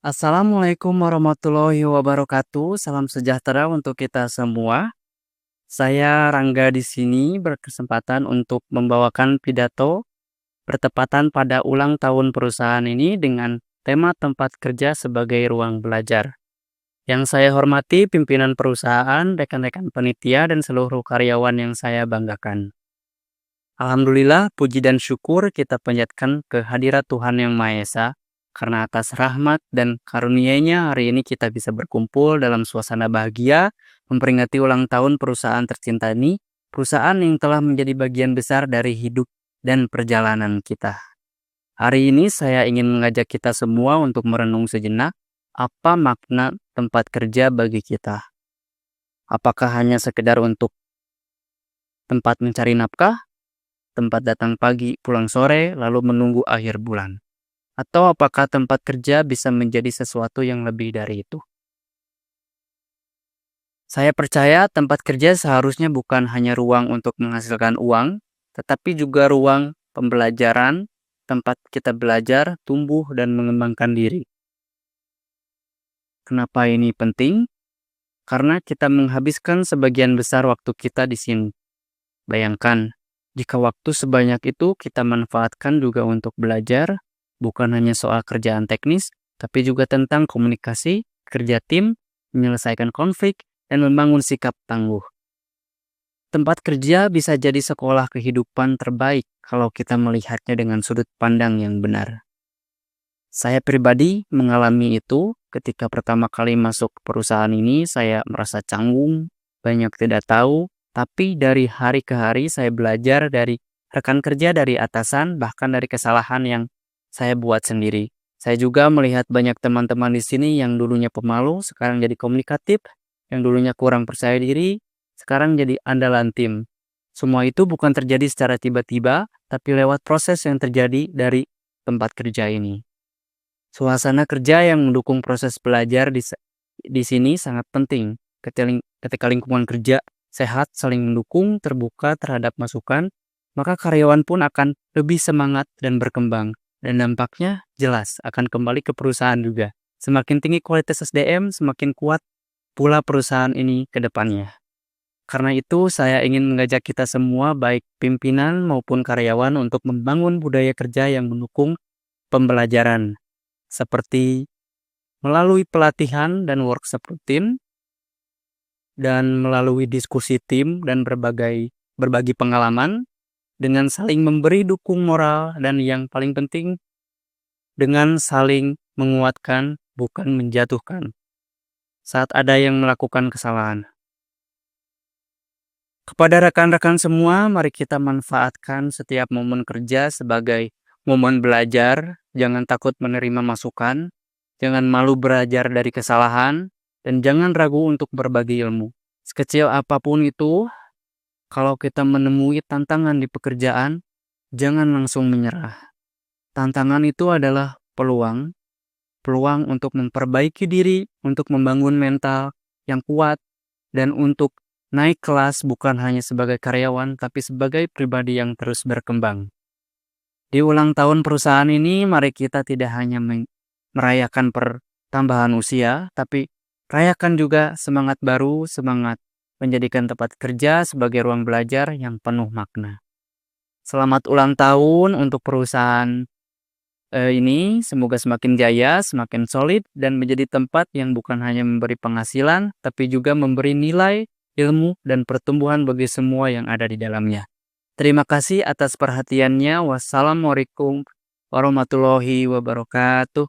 Assalamualaikum warahmatullahi wabarakatuh. Salam sejahtera untuk kita semua. Saya Rangga di sini berkesempatan untuk membawakan pidato bertepatan pada ulang tahun perusahaan ini dengan tema tempat kerja sebagai ruang belajar. Yang saya hormati pimpinan perusahaan, rekan-rekan panitia, dan seluruh karyawan yang saya banggakan. Alhamdulillah, puji dan syukur kita panjatkan kehadirat Tuhan Yang Maha Esa, karena atas rahmat dan karunia-Nya hari ini kita bisa berkumpul dalam suasana bahagia, memperingati ulang tahun perusahaan tercinta ini, perusahaan yang telah menjadi bagian besar dari hidup dan perjalanan kita. Hari ini saya ingin mengajak kita semua untuk merenung sejenak, apa makna tempat kerja bagi kita. Apakah hanya sekedar untuk tempat mencari nafkah, tempat datang pagi, pulang sore, lalu menunggu akhir bulan? Atau apakah tempat kerja bisa menjadi sesuatu yang lebih dari itu? Saya percaya tempat kerja seharusnya bukan hanya ruang untuk menghasilkan uang, tetapi juga ruang pembelajaran, tempat kita belajar, tumbuh, dan mengembangkan diri. Kenapa ini penting? Karena kita menghabiskan sebagian besar waktu kita di sini. Bayangkan, jika waktu sebanyak itu kita manfaatkan juga untuk belajar, bukan hanya soal kerjaan teknis, tapi juga tentang komunikasi, kerja tim, menyelesaikan konflik, dan membangun sikap tangguh. Tempat kerja bisa jadi sekolah kehidupan terbaik kalau kita melihatnya dengan sudut pandang yang benar. Saya pribadi mengalami itu ketika pertama kali masuk perusahaan ini. Saya merasa canggung, banyak tidak tahu, tapi dari hari ke hari saya belajar dari rekan kerja, dari atasan, bahkan dari kesalahan yang saya buat sendiri. Saya juga melihat banyak teman-teman di sini yang dulunya pemalu, sekarang jadi komunikatif, yang dulunya kurang percaya diri, sekarang jadi andalan tim. Semua itu bukan terjadi secara tiba-tiba, tapi lewat proses yang terjadi dari tempat kerja ini. Suasana kerja yang mendukung proses belajar di sini sangat penting. Ketika lingkungan kerja sehat, saling mendukung, terbuka terhadap masukan, maka karyawan pun akan lebih semangat dan berkembang. Dan dampaknya jelas akan kembali ke perusahaan juga. Semakin tinggi kualitas SDM, semakin kuat pula perusahaan ini ke depannya. Karena itu saya ingin mengajak kita semua, baik pimpinan maupun karyawan, untuk membangun budaya kerja yang mendukung pembelajaran, seperti melalui pelatihan dan workshop rutin, dan melalui diskusi tim dan berbagi pengalaman, dengan saling memberi dukung moral, dan yang paling penting, dengan saling menguatkan, bukan menjatuhkan, saat ada yang melakukan kesalahan. Kepada rekan-rekan semua, mari kita manfaatkan setiap momen kerja sebagai momen belajar. Jangan takut menerima masukan, jangan malu belajar dari kesalahan, dan jangan ragu untuk berbagi ilmu. Sekecil apapun itu, kalau kita menemui tantangan di pekerjaan, jangan langsung menyerah. Tantangan itu adalah peluang untuk memperbaiki diri, untuk membangun mental yang kuat, dan untuk naik kelas bukan hanya sebagai karyawan, tapi sebagai pribadi yang terus berkembang. Di ulang tahun perusahaan ini, mari kita tidak hanya merayakan pertambahan usia, tapi rayakan juga semangat baru, semangat menjadikan tempat kerja sebagai ruang belajar yang penuh makna. Selamat ulang tahun untuk perusahaan ini, semoga semakin jaya, semakin solid, dan menjadi tempat yang bukan hanya memberi penghasilan, tapi juga memberi nilai, ilmu, dan pertumbuhan bagi semua yang ada di dalamnya. Terima kasih atas perhatiannya. Wassalamualaikum warahmatullahi wabarakatuh.